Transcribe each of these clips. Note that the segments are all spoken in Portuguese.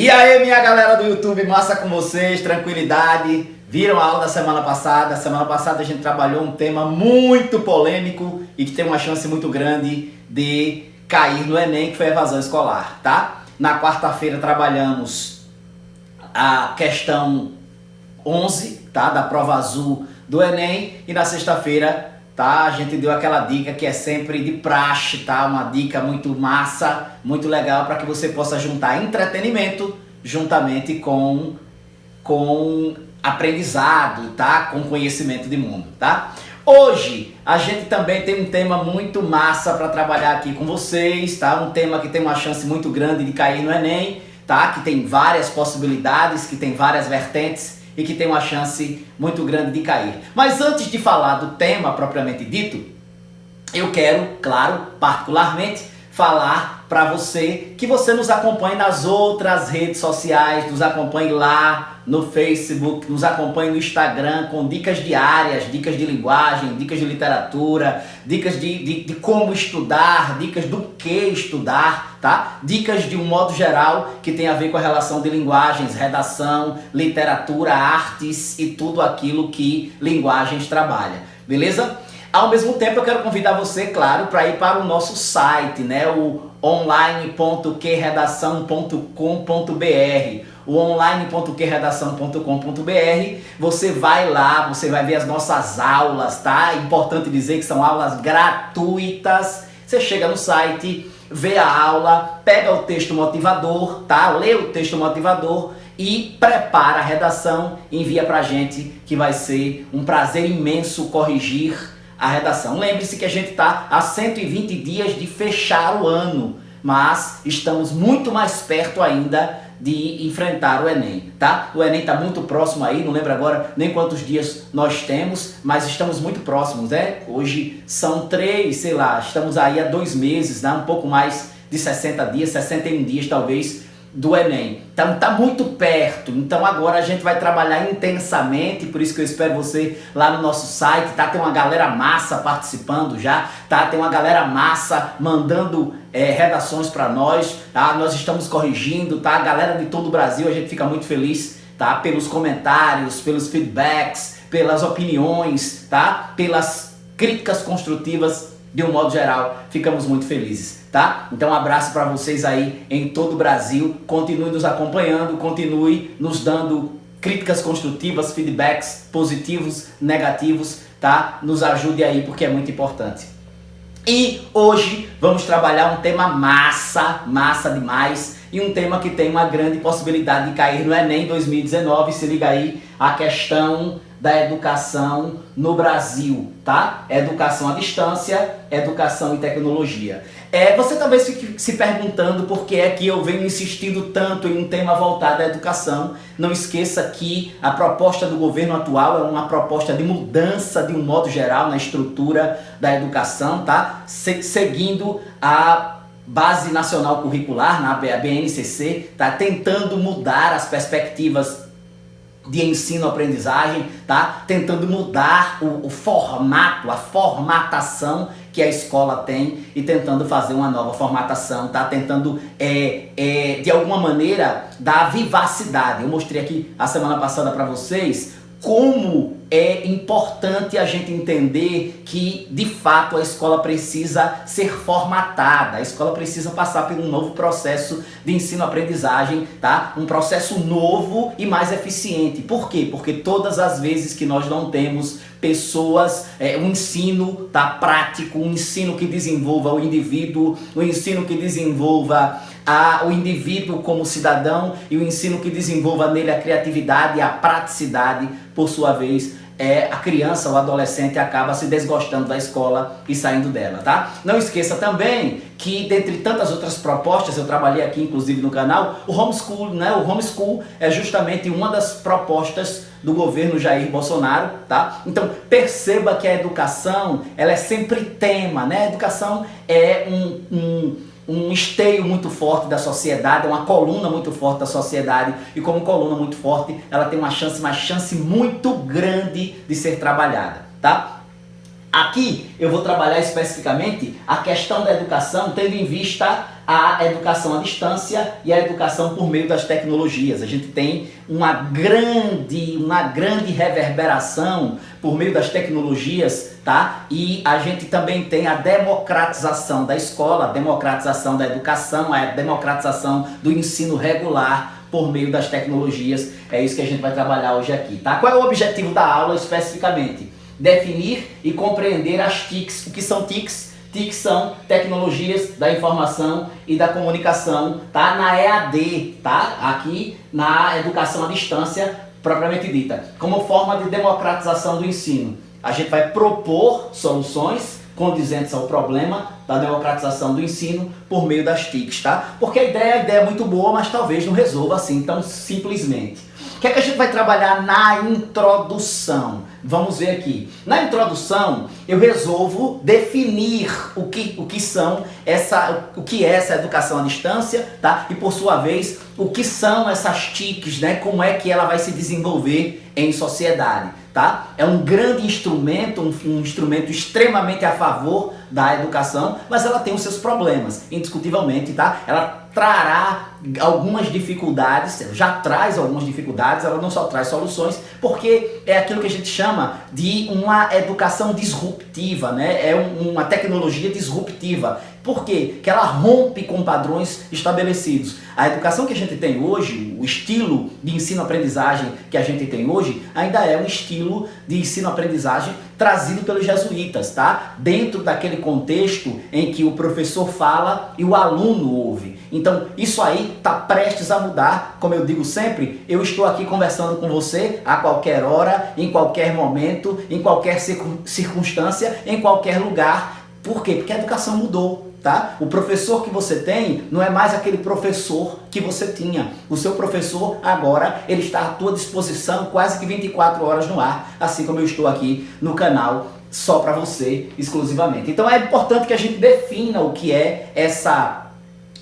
E aí, minha galera do YouTube, massa com vocês, tranquilidade. Viram a aula da semana passada? Semana passada a gente trabalhou um tema muito polêmico e que tem uma chance muito grande de cair no Enem, que foi a evasão escolar, tá? Na quarta-feira trabalhamos a questão 11, tá? Da prova azul do Enem, e na sexta-feira, tá? A gente deu aquela dica que é sempre de praxe, tá? Uma dica muito massa, muito legal para que você possa juntar entretenimento juntamente com aprendizado, tá? Com conhecimento de mundo, tá? Hoje a gente também tem um tema muito massa para trabalhar aqui com vocês, tá? Um tema que tem uma chance muito grande de cair no Enem, tá? Que tem várias possibilidades, que tem várias vertentes e que tem uma chance muito grande de cair. Mas antes de falar do tema propriamente dito, eu quero, claro, particularmente, falar para você que você nos acompanhe nas outras redes sociais, nos acompanhe lá no Facebook, nos acompanhe no Instagram com dicas diárias, dicas de linguagem, dicas de literatura, dicas de como estudar, dicas do que estudar, tá? Dicas de um modo geral que tem a ver com a relação de linguagens, redação, literatura, artes e tudo aquilo que linguagens trabalha, beleza? Ao mesmo tempo eu quero convidar você, claro, para ir para o nosso site, né? O online.qredação.com.br. O online.qredação.com.br. Você vai lá, você vai ver as nossas aulas, tá? É importante dizer que são aulas gratuitas. Você chega no site, vê a aula, pega o texto motivador, tá? Lê o texto motivador e prepara a redação, envia pra gente, que vai ser um prazer imenso corrigir a redação. Lembre-se que a gente está a 120 dias de fechar o ano, mas estamos muito mais perto ainda de enfrentar o Enem, tá? O Enem está muito próximo aí, não lembro agora nem quantos dias nós temos, mas estamos muito próximos, né? Hoje são 3, sei lá, estamos aí há 2 meses, né? Um pouco mais de 60 dias, 61 dias talvez, do Enem. Então tá muito perto. Então agora a gente vai trabalhar intensamente, por isso que eu espero você lá no nosso site, tá? Tem uma galera massa participando já, tá? Tem uma galera massa mandando redações para nós, tá? Nós estamos corrigindo, tá? A galera de todo o Brasil, a gente fica muito feliz, tá? Pelos comentários, pelos feedbacks, pelas opiniões, tá? Pelas críticas construtivas. De um modo geral, ficamos muito felizes, tá? Então um abraço para vocês aí em todo o Brasil, continue nos acompanhando, continue nos dando críticas construtivas, feedbacks positivos, negativos, tá? Nos ajude aí porque é muito importante. E hoje vamos trabalhar um tema massa demais, e um tema que tem uma grande possibilidade de cair no Enem 2019, se liga aí, a questão da educação no Brasil, tá? Educação à distância, educação e tecnologia. Você talvez fique se perguntando por que é que eu venho insistindo tanto em um tema voltado à educação. Não esqueça que a proposta do governo atual é uma proposta de mudança de um modo geral na estrutura da educação, tá? Seguindo a Base Nacional Curricular, na BNCC, tá? Tentando mudar as perspectivas de ensino-aprendizagem, tá? Tentando mudar o formato, a formatação que a escola tem e tentando fazer uma nova formatação, tá? Tentando, de alguma maneira, dar vivacidade. Eu mostrei aqui a semana passada para vocês como é importante a gente entender que, de fato, a escola precisa ser formatada, a escola precisa passar por um novo processo de ensino-aprendizagem, tá? Um processo novo e mais eficiente. Por quê? Porque todas as vezes que nós não temos pessoas, um ensino, tá, prático, um ensino que desenvolva o indivíduo, um ensino que desenvolva o indivíduo como cidadão e o ensino que desenvolva nele a criatividade e a praticidade, por sua vez, a criança ou adolescente acaba se desgostando da escola e saindo dela, tá? Não esqueça também que, dentre tantas outras propostas, eu trabalhei aqui inclusive no canal, o homeschool, né? O homeschool é justamente uma das propostas do governo Jair Bolsonaro, tá? Então perceba que a educação, ela é sempre tema, né? A educação é um esteio muito forte da sociedade, é uma coluna muito forte da sociedade, e como coluna muito forte, ela tem uma chance muito grande de ser trabalhada, tá? Aqui eu vou trabalhar especificamente a questão da educação, tendo em vista a educação à distância e a educação por meio das tecnologias. A gente tem uma grande reverberação por meio das tecnologias, tá? E a gente também tem a democratização da escola, a democratização da educação, a democratização do ensino regular por meio das tecnologias. É isso que a gente vai trabalhar hoje aqui, tá? Qual é o objetivo da aula especificamente? Definir e compreender as TICs. O que são TICs? TICs são tecnologias da informação e da comunicação, tá? Na EAD, tá? Aqui na educação à distância, propriamente dita, como forma de democratização do ensino. A gente vai propor soluções condizentes ao problema da democratização do ensino por meio das TICs, tá? Porque a ideia é muito boa, mas talvez não resolva assim tão simplesmente. O que é que a gente vai trabalhar na introdução? Vamos ver aqui. Na introdução, eu resolvo definir o que é essa educação à distância, tá? E por sua vez, o que são essas TICs, né? Como é que ela vai se desenvolver em sociedade, tá? É um grande instrumento, um instrumento extremamente a favor da educação, mas ela tem os seus problemas, indiscutivelmente, tá? Ela trará algumas dificuldades, já traz algumas dificuldades, ela não só traz soluções, porque é aquilo que a gente chama de uma educação disruptiva, né? É uma tecnologia disruptiva. Por quê? Que ela rompe com padrões estabelecidos. A educação que a gente tem hoje, o estilo de ensino-aprendizagem que a gente tem hoje, ainda é um estilo de ensino-aprendizagem trazido pelos jesuítas, tá? Dentro daquele contexto em que o professor fala e o aluno ouve. Então, isso aí está prestes a mudar. Como eu digo sempre, eu estou aqui conversando com você a qualquer hora, em qualquer momento, em qualquer circunstância, em qualquer lugar. Por quê? Porque a educação mudou. Tá? O professor que você tem não é mais aquele professor que você tinha. O seu professor agora ele está à tua disposição quase que 24 horas no ar, assim como eu estou aqui no canal só para você exclusivamente. Então é importante que a gente defina o que é essa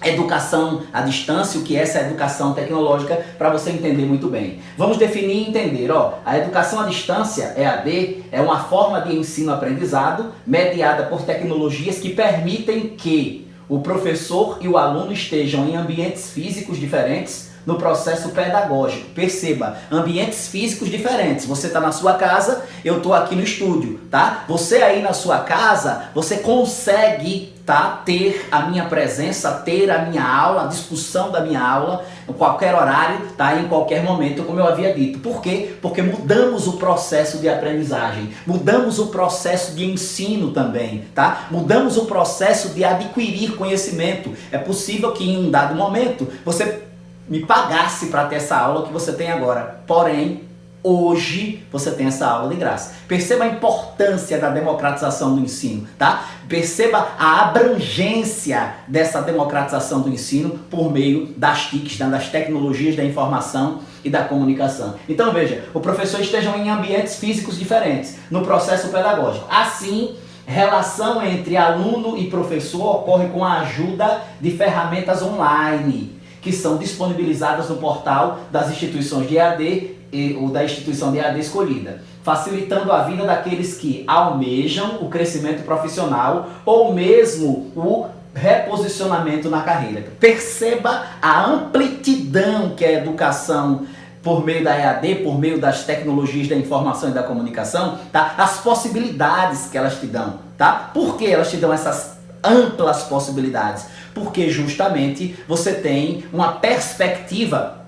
educação à distância, o que é essa educação tecnológica, para você entender muito bem. Vamos definir e entender, a educação à distância, EAD, é uma forma de ensino-aprendizado mediada por tecnologias que permitem que o professor e o aluno estejam em ambientes físicos diferentes no processo pedagógico. Perceba, ambientes físicos diferentes. Você está na sua casa, eu estou aqui no estúdio, tá? Você aí na sua casa, você consegue, tá, ter a minha presença, ter a minha aula, a discussão da minha aula, em qualquer horário, tá, em qualquer momento, como eu havia dito. Por quê? Porque mudamos o processo de aprendizagem, mudamos o processo de ensino também, tá? Mudamos o processo de adquirir conhecimento. É possível que em um dado momento você me pagasse para ter essa aula que você tem agora. Porém, hoje você tem essa aula de graça. Perceba a importância da democratização do ensino, tá? Perceba a abrangência dessa democratização do ensino por meio das TICs, das tecnologias da informação e da comunicação. Então veja, o professor estejam em ambientes físicos diferentes no processo pedagógico. Assim, relação entre aluno e professor ocorre com a ajuda de ferramentas online, que são disponibilizadas no portal das instituições de EAD ou da instituição de EAD escolhida, facilitando a vida daqueles que almejam o crescimento profissional ou mesmo o reposicionamento na carreira. Perceba a amplitude que a educação por meio da EAD, por meio das tecnologias da informação e da comunicação, tá? As possibilidades que elas te dão, tá? Por que elas te dão essas amplas possibilidades? Porque justamente você tem uma perspectiva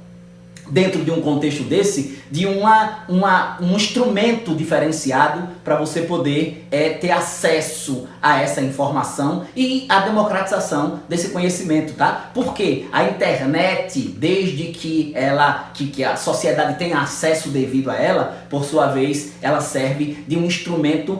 dentro de um contexto desse, de um instrumento diferenciado para você poder ter acesso a essa informação e a democratização desse conhecimento, tá? Porque a internet, desde que a sociedade tenha acesso devido a ela, por sua vez, ela serve de um instrumento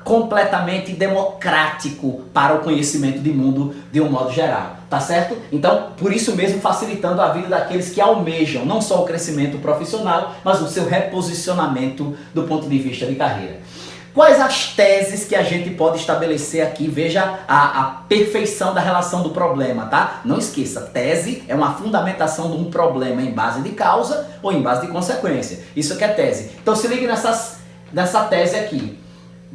completamente democrático para o conhecimento de mundo de um modo geral, tá certo? Então, por isso mesmo, facilitando a vida daqueles que almejam não só o crescimento profissional, mas o seu reposicionamento do ponto de vista de carreira. Quais as teses que a gente pode estabelecer aqui? Veja a perfeição da relação do problema, tá? Não esqueça, tese é uma fundamentação de um problema em base de causa ou em base de consequência. Isso que é tese. Então se ligue nessa tese aqui.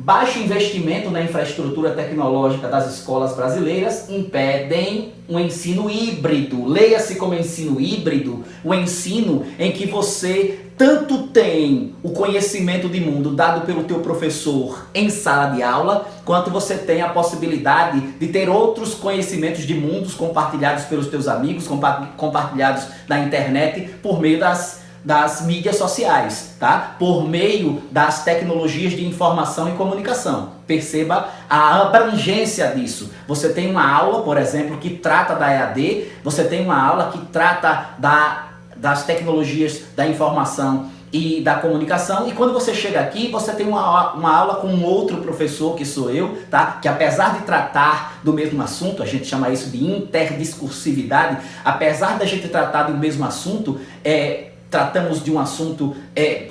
baixo investimento na infraestrutura tecnológica das escolas brasileiras impedem um ensino híbrido. Leia-se como ensino híbrido o ensino em que você tanto tem o conhecimento de mundo dado pelo teu professor em sala de aula, quanto você tem a possibilidade de ter outros conhecimentos de mundos compartilhados pelos teus amigos, compartilhados na internet por meio das mídias sociais, tá? Por meio das tecnologias de informação e comunicação. Perceba a abrangência disso. Você tem uma aula, por exemplo, que trata da EAD, você tem uma aula que trata das tecnologias da informação e da comunicação, e quando você chega aqui, você tem uma aula com um outro professor, que sou eu, tá? Que apesar de tratar do mesmo assunto, a gente chama isso de interdiscursividade, apesar da gente tratar do mesmo assunto, tratamos de um assunto,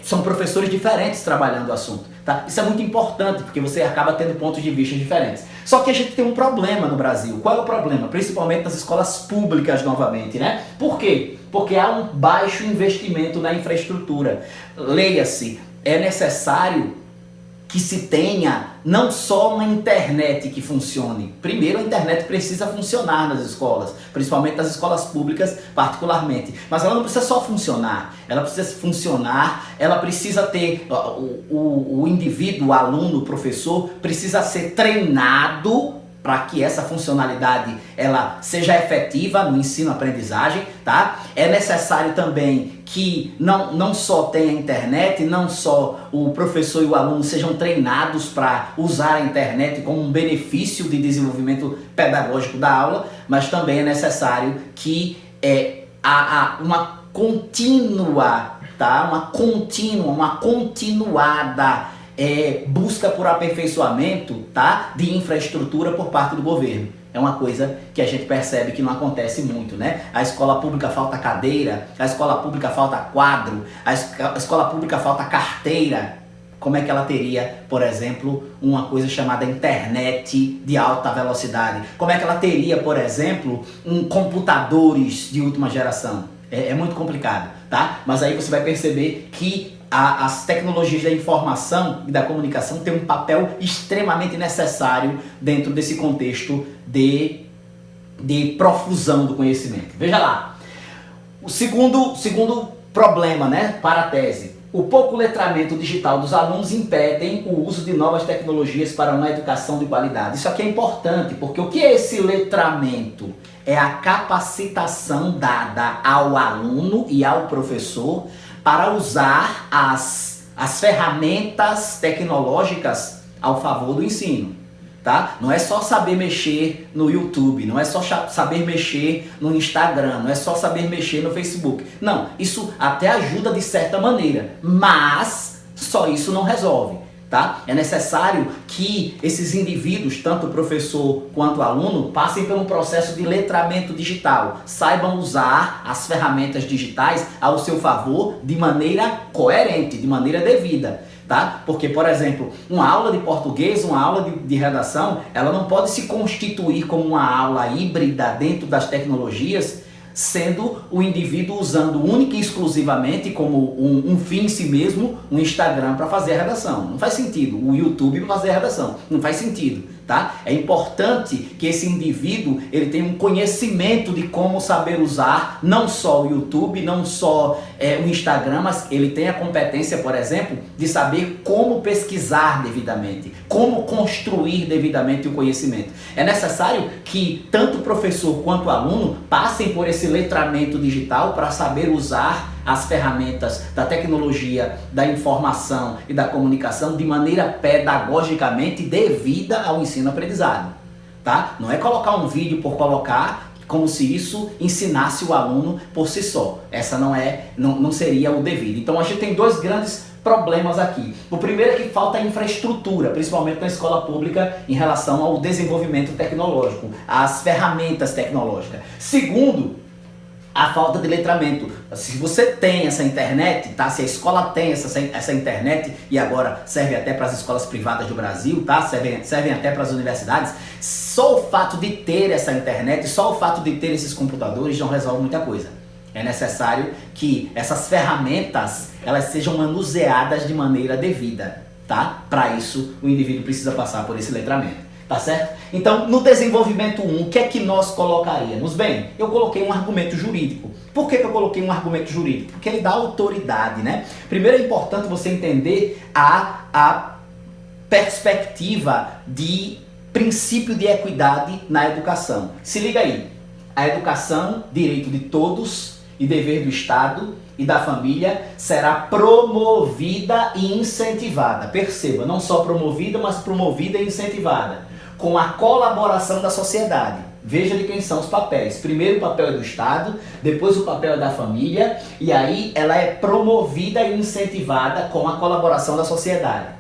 são professores diferentes trabalhando o assunto, tá? Isso é muito importante, porque você acaba tendo pontos de vista diferentes. Só que a gente tem um problema no Brasil. Qual é o problema? Principalmente nas escolas públicas, novamente, né? Por quê? Porque há um baixo investimento na infraestrutura. Leia-se, é necessário que se tenha não só uma internet que funcione. Primeiro, a internet precisa funcionar nas escolas, principalmente nas escolas públicas particularmente. Mas ela não precisa só funcionar, ela precisa funcionar, ela precisa ter, o indivíduo, o aluno, o professor, precisa ser treinado para que essa funcionalidade ela seja efetiva no ensino-aprendizagem, tá? É necessário também que não só tenha internet, não só o professor e o aluno sejam treinados para usar a internet como um benefício de desenvolvimento pedagógico da aula, mas também é necessário que há uma contínua, tá? Uma continuada busca por aperfeiçoamento, tá? De infraestrutura por parte do governo. É uma coisa que a gente percebe que não acontece muito, né? A escola pública falta cadeira, a escola pública falta quadro, a escola pública falta carteira. Como é que ela teria, por exemplo, uma coisa chamada internet de alta velocidade? Como é que ela teria, por exemplo, computadores de última geração? É muito complicado, tá? Mas aí você vai perceber que as tecnologias da informação e da comunicação têm um papel extremamente necessário dentro desse contexto de profusão do conhecimento. Veja lá, o segundo problema, né, para a tese. O pouco letramento digital dos alunos impedem o uso de novas tecnologias para uma educação de qualidade. Isso aqui é importante, porque o que é esse letramento? É a capacitação dada ao aluno e ao professor para usar as ferramentas tecnológicas ao favor do ensino, tá? Não é só saber mexer no YouTube, não é só saber mexer no Instagram, não é só saber mexer no Facebook. Não, isso até ajuda de certa maneira, mas só isso não resolve. Tá? É necessário que esses indivíduos, tanto o professor quanto o aluno, passem por um processo de letramento digital, saibam usar as ferramentas digitais ao seu favor de maneira coerente, de maneira devida. Tá? Porque, por exemplo, uma aula de português, uma aula de redação, ela não pode se constituir como uma aula híbrida dentro das tecnologias, sendo o indivíduo usando única e exclusivamente como um fim em si mesmo, um Instagram para fazer a redação. Não faz sentido. O YouTube para fazer a redação. Não faz sentido. Tá? É importante que esse indivíduo ele tenha um conhecimento de como saber usar não só o YouTube, não só o Instagram, mas ele tem a competência, por exemplo, de saber como pesquisar devidamente, como construir devidamente o conhecimento. É necessário que tanto o professor quanto o aluno passem por esse letramento digital para saber usar as ferramentas da tecnologia, da informação e da comunicação de maneira pedagogicamente devida ao ensino-aprendizado, tá? Não é colocar um vídeo por colocar, como se isso ensinasse o aluno por si só. Essa não seria o devido. Então a gente tem dois grandes problemas aqui. O primeiro é que falta infraestrutura, principalmente na escola pública, em relação ao desenvolvimento tecnológico, às ferramentas tecnológicas. Segundo, a falta de letramento. Se você tem essa internet, tá? Se a escola tem essa internet, e agora serve até para as escolas privadas do Brasil, tá? Servem até para as universidades, só o fato de ter essa internet, só o fato de ter esses computadores não resolve muita coisa. É necessário que essas ferramentas elas sejam manuseadas de maneira devida. tá? Para isso, o indivíduo precisa passar por esse letramento, tá certo? Então, no desenvolvimento 1, o que é que nós colocaríamos? Bem, eu coloquei um argumento jurídico. Por que eu coloquei um argumento jurídico? Porque ele dá autoridade, né? Primeiro é importante você entender a perspectiva de princípio de equidade na educação. Se liga aí, a educação, direito de todos e dever do Estado e da família, será promovida e incentivada. Perceba, não só promovida, mas promovida e incentivada, com a colaboração da sociedade. Veja de quem são os papéis. Primeiro o papel é do Estado, depois o papel é da família, e aí ela é promovida e incentivada com a colaboração da sociedade.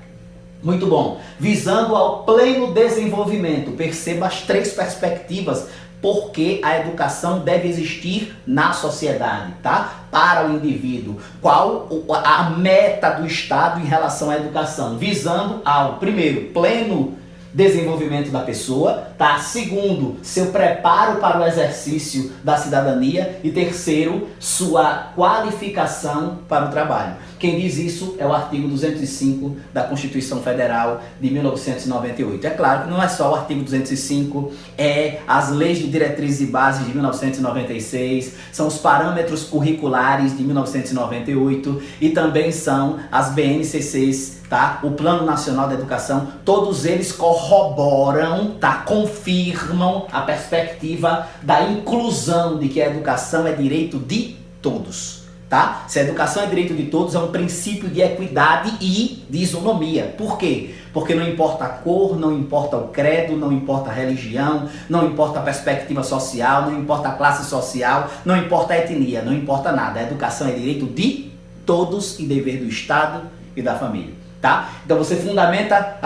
Muito bom. Visando ao pleno desenvolvimento. Perceba as três perspectivas porque a educação deve existir na sociedade, tá? Para o indivíduo. Qual a meta do Estado em relação à educação? Visando ao, primeiro, pleno desenvolvimento da pessoa, tá? Segundo, seu preparo para o exercício da cidadania e terceiro, sua qualificação para o trabalho. Quem diz isso é o artigo 205 da Constituição Federal de 1998. É claro que não é só o artigo 205, é as leis de diretrizes e bases de 1996, são os parâmetros curriculares de 1998 e também são as BNCCs, tá? O Plano Nacional da Educação, todos eles corroboram, tá? Confirmam a perspectiva da inclusão de que a educação é direito de todos, tá? Se a educação é direito de todos, é um princípio de equidade e de isonomia. Por quê? Porque não importa a cor, não importa o credo, não importa a religião, não importa a perspectiva social, não importa a classe social, não importa a etnia, não importa nada. A educação é direito de todos e dever do Estado e da família. Tá? Então você fundamenta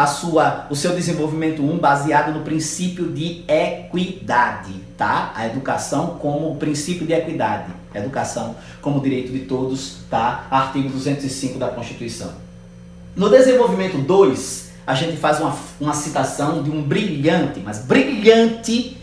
o seu desenvolvimento 1 baseado no princípio de equidade, tá? A educação como princípio de equidade, educação como direito de todos, tá? Artigo 205 da Constituição. No desenvolvimento 2, a gente faz uma citação de um brilhante, mas brilhante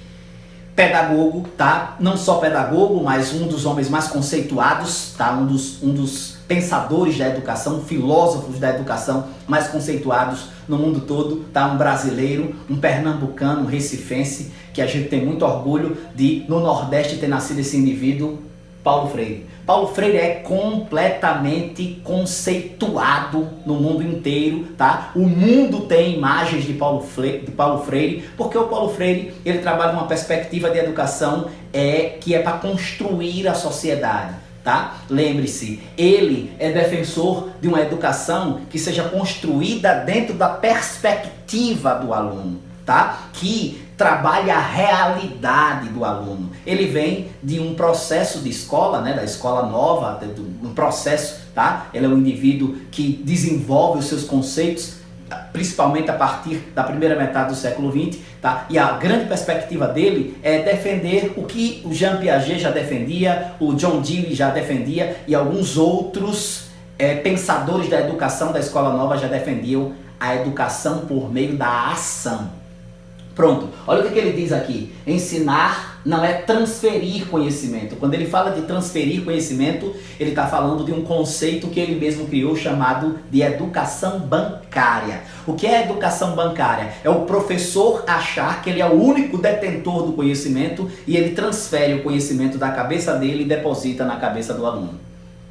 pedagogo, tá? Não só pedagogo, mas um dos homens mais conceituados, tá? Um dos pensadores da educação, filósofos da educação mais conceituados no mundo todo, tá? Um brasileiro, um pernambucano, um recifense, que a gente tem muito orgulho de, no Nordeste, ter nascido esse indivíduo, Paulo Freire. Paulo Freire é completamente conceituado no mundo inteiro, tá? O mundo tem imagens de Paulo Freire, porque o Paulo Freire, ele trabalha uma perspectiva de educação que é para construir a sociedade. Tá? Lembre-se, ele é defensor de uma educação que seja construída dentro da perspectiva do aluno, tá? Que trabalhe a realidade do aluno. Ele vem de um processo de escola, né? Da escola nova, um processo, tá? Ele é um indivíduo que desenvolve os seus conceitos, principalmente a partir da primeira metade do século XX, tá? E a grande perspectiva dele é defender o que o Jean Piaget já defendia, o John Dewey já defendia e alguns outros pensadores da educação da escola nova já defendiam a educação por meio da ação. Pronto, olha o que ele diz aqui: ensinar não é transferir conhecimento. Quando ele fala de transferir conhecimento, ele está falando de um conceito que ele mesmo criou chamado de educação bancária. O que é educação bancária? É o professor achar que ele é o único detentor do conhecimento e ele transfere o conhecimento da cabeça dele e deposita na cabeça do aluno.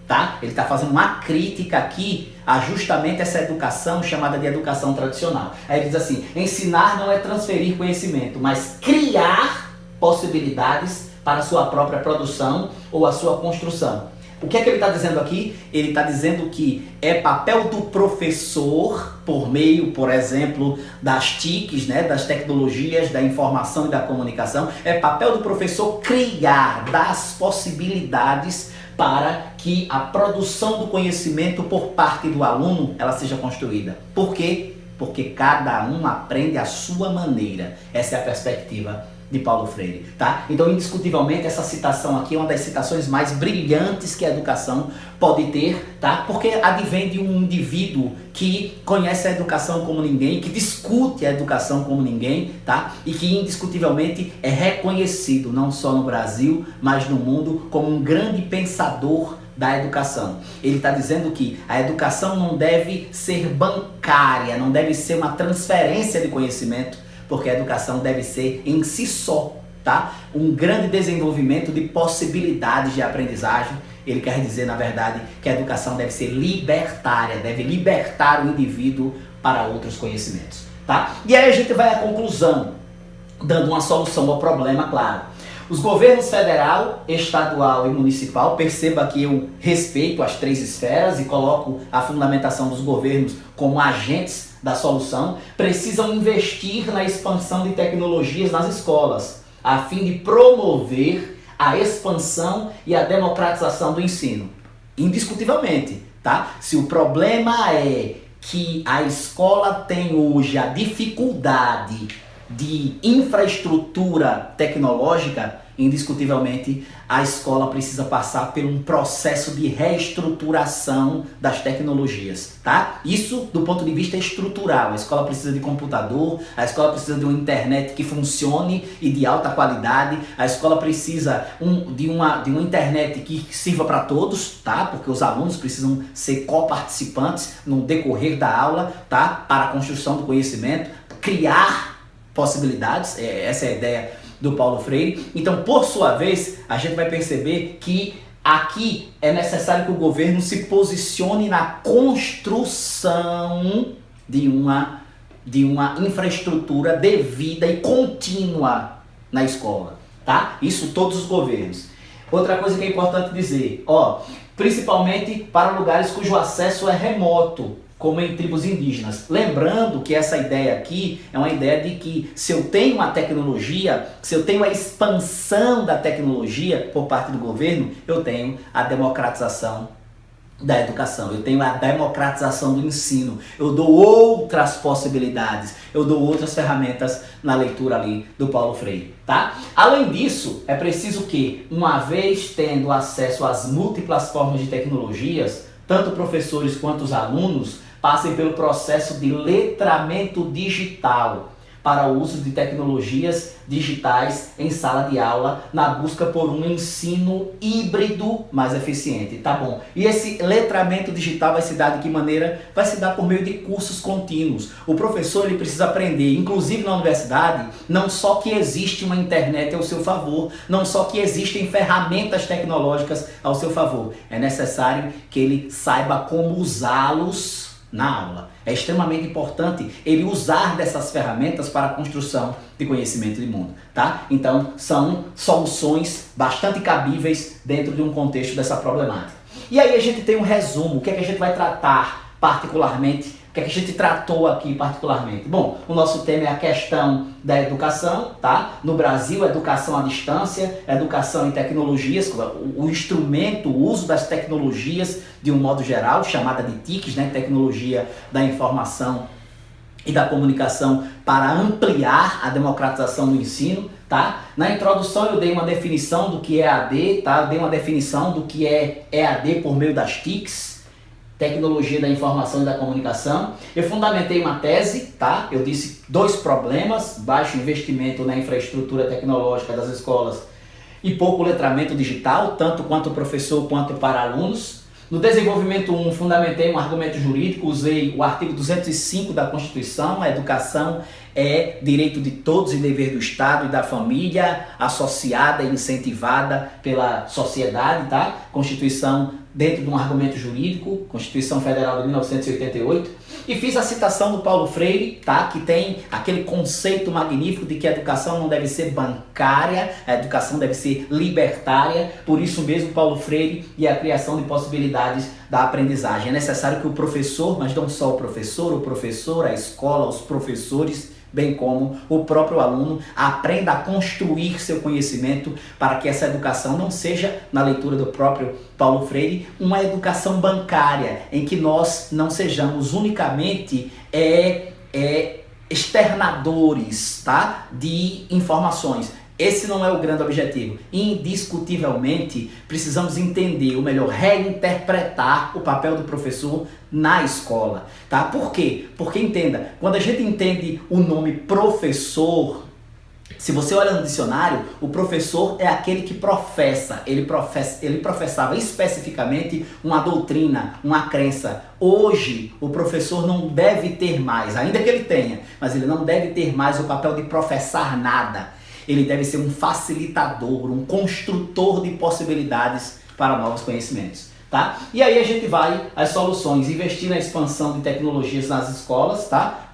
Tá? Ele está fazendo uma crítica aqui a justamente essa educação chamada de educação tradicional. Aí ele diz assim: ensinar não é transferir conhecimento, mas criar possibilidades para a sua própria produção ou a sua construção. O que é que ele está dizendo aqui? Ele está dizendo que é papel do professor, por meio, por exemplo, das TICs, né, das tecnologias da informação e da comunicação, é papel do professor criar, dar as possibilidades para que a produção do conhecimento por parte do aluno ela seja construída. Por quê? Porque cada um aprende à sua maneira. Essa é a perspectiva de Paulo Freire, tá? Então, indiscutivelmente, essa citação aqui é uma das citações mais brilhantes que a educação pode ter, tá? Porque advém de um indivíduo que conhece a educação como ninguém, que discute a educação como ninguém, tá? E que indiscutivelmente é reconhecido não só no Brasil, mas no mundo como um grande pensador da educação. Ele está dizendo que a educação não deve ser bancária, não deve ser uma transferência de conhecimento, porque a educação deve ser em si só, tá? Um grande desenvolvimento de possibilidades de aprendizagem. Ele quer dizer, na verdade, que a educação deve ser libertária, deve libertar o indivíduo para outros conhecimentos, tá? E aí a gente vai à conclusão, dando uma solução ao problema, claro. Os governos federal, estadual e municipal, perceba que eu respeito as três esferas e coloco a fundamentação dos governos como agentes da solução, precisam investir na expansão de tecnologias nas escolas, a fim de promover a expansão e a democratização do ensino. Indiscutivelmente, tá? Se o problema é que a escola tem hoje a dificuldade de infraestrutura tecnológica, indiscutivelmente a escola precisa passar por um processo de reestruturação das tecnologias, tá? Isso do ponto de vista estrutural. A escola precisa de computador, a escola precisa de uma internet que funcione e de alta qualidade, a escola precisa de uma internet que sirva para todos, tá? Porque os alunos precisam ser coparticipantes no decorrer da aula, tá? Para a construção do conhecimento, criar possibilidades, essa é a ideia do Paulo Freire. Então, por sua vez, a gente vai perceber que aqui é necessário que o governo se posicione na construção de uma infraestrutura devida e contínua na escola, tá? Isso todos os governos. Outra coisa que é importante dizer, principalmente para lugares cujo acesso é remoto, como em tribos indígenas. Lembrando que essa ideia aqui é uma ideia de que se eu tenho uma tecnologia, se eu tenho a expansão da tecnologia por parte do governo, eu tenho a democratização da educação, eu tenho a democratização do ensino, eu dou outras possibilidades, eu dou outras ferramentas na leitura ali do Paulo Freire, tá? Além disso, é preciso que, uma vez tendo acesso às múltiplas formas de tecnologias, tanto professores quanto os alunos passem pelo processo de letramento digital para o uso de tecnologias digitais em sala de aula na busca por um ensino híbrido mais eficiente, tá bom? E esse letramento digital vai se dar de que maneira? Vai se dar por meio de cursos contínuos. O professor ele precisa aprender, inclusive na universidade, não só que existe uma internet ao seu favor, não só que existem ferramentas tecnológicas ao seu favor, é necessário que ele saiba como usá-los na aula. É extremamente importante ele usar dessas ferramentas para a construção de conhecimento de mundo, tá? Então, são soluções bastante cabíveis dentro de um contexto dessa problemática. E aí a gente tem um resumo, o que é que a gente vai tratar particularmente, o que é que a gente tratou aqui particularmente? Bom, o nosso tema é a questão da educação, tá? No Brasil, educação à distância, educação em tecnologias, o instrumento, o uso das tecnologias de um modo geral, chamada de TICs, né? Tecnologia da informação e da comunicação, para ampliar a democratização do ensino, tá? Na introdução eu dei uma definição do que é EAD, tá? Eu dei uma definição do que é EAD por meio das TICs, Tecnologia da Informação e da Comunicação. Eu fundamentei uma tese, tá? Eu disse 2 problemas: baixo investimento na infraestrutura tecnológica das escolas e pouco letramento digital, tanto quanto professor quanto para alunos. No desenvolvimento 1, fundamentei um argumento jurídico, usei o artigo 205 da Constituição, a educação é direito de todos e dever do Estado e da família, associada e incentivada pela sociedade, tá? Constituição dentro de um argumento jurídico, Constituição Federal de 1988, e fiz a citação do Paulo Freire, tá? Que tem aquele conceito magnífico de que a educação não deve ser bancária, a educação deve ser libertária, por isso mesmo Paulo Freire e a criação de possibilidades da aprendizagem. É necessário que o professor, mas não só o professor, a escola, os professores, bem como o próprio aluno, aprenda a construir seu conhecimento para que essa educação não seja, na leitura do próprio Paulo Freire, uma educação bancária, em que nós não sejamos unicamente externadores, tá, de informações. Esse não é o grande objetivo. Indiscutivelmente, precisamos entender, ou melhor, reinterpretar o papel do professor na escola, tá? Por quê? Porque entenda, quando a gente entende o nome professor, Se você olha no dicionário, o professor é aquele que professa, ele professava especificamente uma doutrina, uma crença. Hoje, o professor não deve ter mais, ainda que ele tenha, mas ele não deve ter mais o papel de professar nada. Ele deve ser um facilitador, um construtor de possibilidades para novos conhecimentos. Tá? E aí a gente vai às soluções, investir na expansão de tecnologias nas escolas, tá?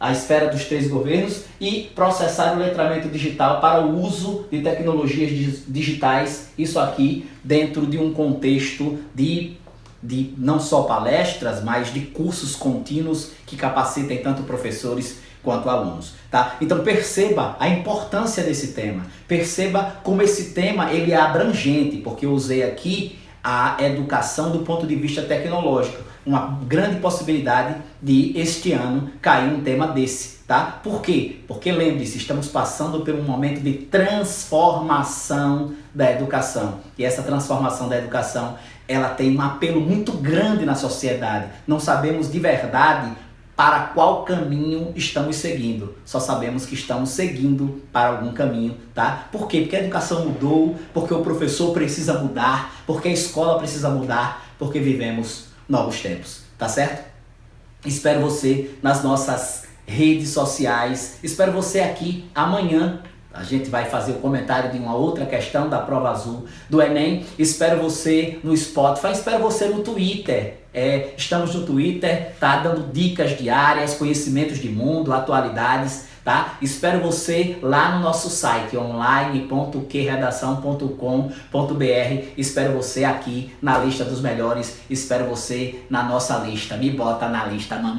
A esfera dos 3 governos, e processar o letramento digital para o uso de tecnologias digitais, isso aqui dentro de um contexto de não só palestras, mas de cursos contínuos que capacitem tanto professores quanto alunos, tá? Então perceba a importância desse tema, perceba como esse tema ele é abrangente, porque eu usei aqui a educação do ponto de vista tecnológico, uma grande possibilidade de este ano cair um tema desse, tá? Por quê? Porque lembre-se, estamos passando por um momento de transformação da educação, e essa transformação da educação, ela tem um apelo muito grande na sociedade. Não sabemos de verdade para qual caminho estamos seguindo. Só sabemos que estamos seguindo para algum caminho, tá? Por quê? Porque a educação mudou, porque o professor precisa mudar, porque a escola precisa mudar, porque vivemos novos tempos, tá certo? Espero você nas nossas redes sociais, espero você aqui amanhã. A gente vai fazer o comentário de uma outra questão da prova azul do Enem. Espero você no Spotify, espero você no Twitter. Estamos no Twitter, tá? Dando dicas diárias, conhecimentos de mundo, atualidades, tá? Espero você lá no nosso site online.qredação.com.br. Espero você aqui na lista dos melhores. Espero você na nossa lista. Me bota na lista, mamãe.